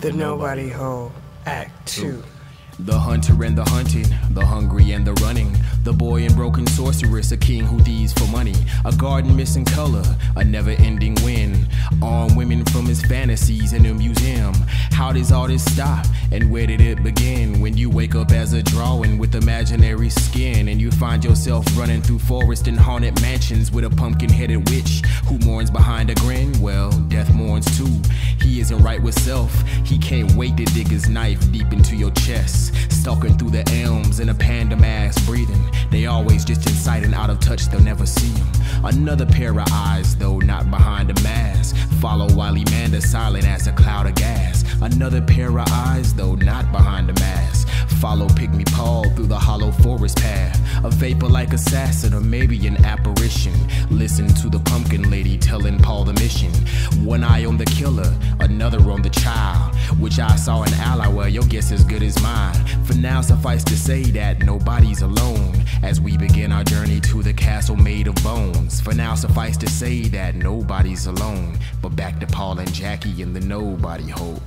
The Nobody Hole, Act 2. The hunter and the hunted, the hungry and the running, the boy and broken sorceress, a king who thieves for money, a garden missing color, a never-ending wind, armed women from his fantasies in a museum. How does all this stop, and where did it begin? When you wake up as a drawing with imaginary skin, and you find yourself running through forest and haunted mansions with a pumpkin-headed witch who mourns behind a grin. Well, death mourns too. He isn't right with self. He can't wait to dig his knife deep into your chest. Stalking through the elms in a panda mask, breathing. They always just in sight and out of touch, they'll never see him. Another pair of eyes, though not behind a mask, follow while he manders silent as a cloud of gas. Another pair of eyes, though not behind a mask, follow Pygmy Paul through the hollow forest path. A vapor-like assassin, or maybe an apparition. Listen to the pumpkin lady telling Paul the mission. One eye on the killer, another on the child. Which I saw an ally, well, your guess is good as mine. For now, suffice to say that nobody's alone as we begin our journey to the castle made of bones. For now, suffice to say that nobody's alone. But back to Paul and Jackie in the Nobody Hole.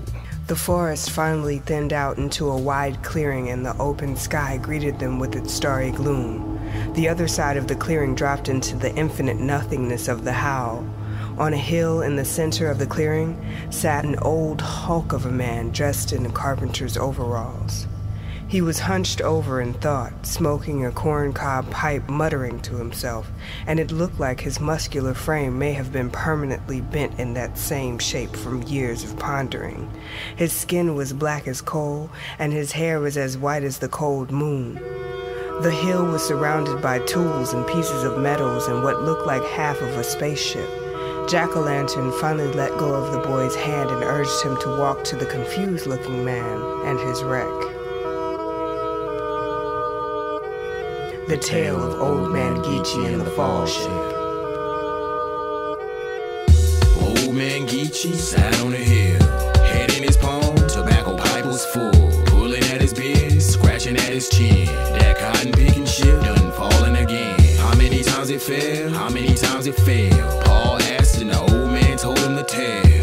The forest finally thinned out into a wide clearing, and the open sky greeted them with its starry gloom. The other side of the clearing dropped into the infinite nothingness of the Howl. On a hill in the center of the clearing sat an old hulk of a man dressed in carpenter's overalls. He was hunched over in thought, smoking a corncob pipe, muttering to himself, and it looked like his muscular frame may have been permanently bent in that same shape from years of pondering. His skin was black as coal, and his hair was as white as the cold moon. The hill was surrounded by tools and pieces of metals and what looked like half of a spaceship. Jack-o'-lantern finally let go of the boy's hand and urged him to walk to the confused-looking man and his wreck. The tale of Old Man Geechee and the Fall Ship. Old Man Geechee sat on a hill, head in his palm, tobacco pipe was full, pulling at his beard, scratching at his chin. That cotton picking ship done falling again. How many times it fell? How many times it failed? Paul asked and the old man told him the tale.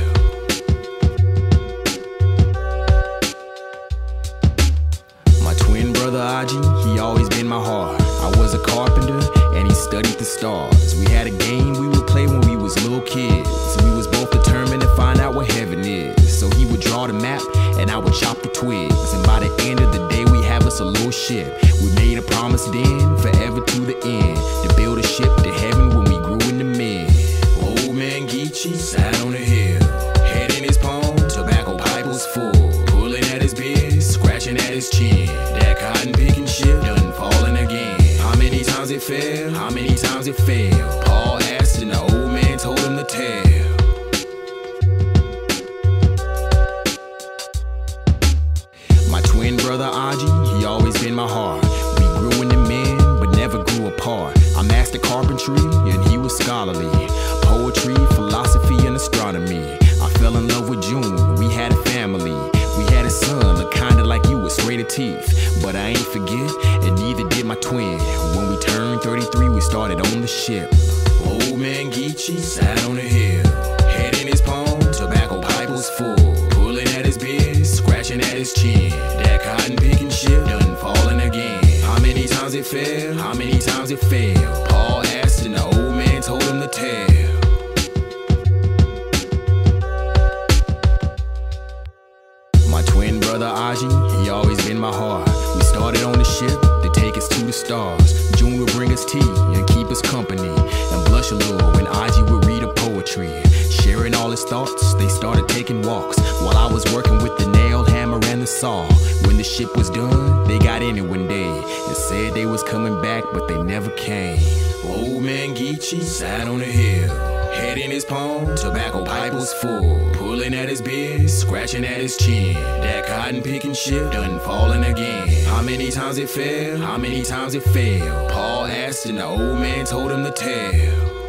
My twin brother Aji, he always been my heart. I was a carpenter and he studied the stars. We had a game we would play when we was little kids. We was both determined to find out what heaven is. So he would draw the map and I would chop the twigs. And by the end of the day we have us a little ship. We made a promise then, forever to the end, to build a ship to heaven when we grew into men. Old Man Geechee sat on a hill, head in his palm, tobacco pipe was full, pulling at his beard, scratching at his chin. That cotton picking ship done falling again. How many times it fell? How many times it failed? Paul asked and the old man told him the tale. My twin brother Aji, he always been my heart. We grew into men, but never grew apart. I mastered carpentry and he was scholarly. Poetry, philosophy, and astronomy. I fell in love with June, we had a family. We had a son, looked kinda like you with straighter teeth. But I ain't forget, and neither did my twin. When we turned 33, we started on the ship. Old Man Geechee sat on a hill, head in his palm, tobacco pipe was full, pulling at his beard, scratching at his chin. That cotton picking ship done falling again. How many times it fell? How many times it failed? Paul asked and the old man told him the tale. My twin brother Aji, he always been my heart. We started on the ship to take us to the stars. June would bring us tea and keep us company, and blush a little when Aji would read a poetry. Sharing all his thoughts, they started taking walks, while I was working with the nail, hammer, and the saw. When the ship was done, they got in it one day and said they was coming back, but they never came. Old Man Geechee sat on a hill, head in his palm, tobacco pipe was full, pulling at his beard, scratching at his chin. That cotton picking ship done falling again. How many times it fell? How many times it failed? Paul asked and the old man told him the tale.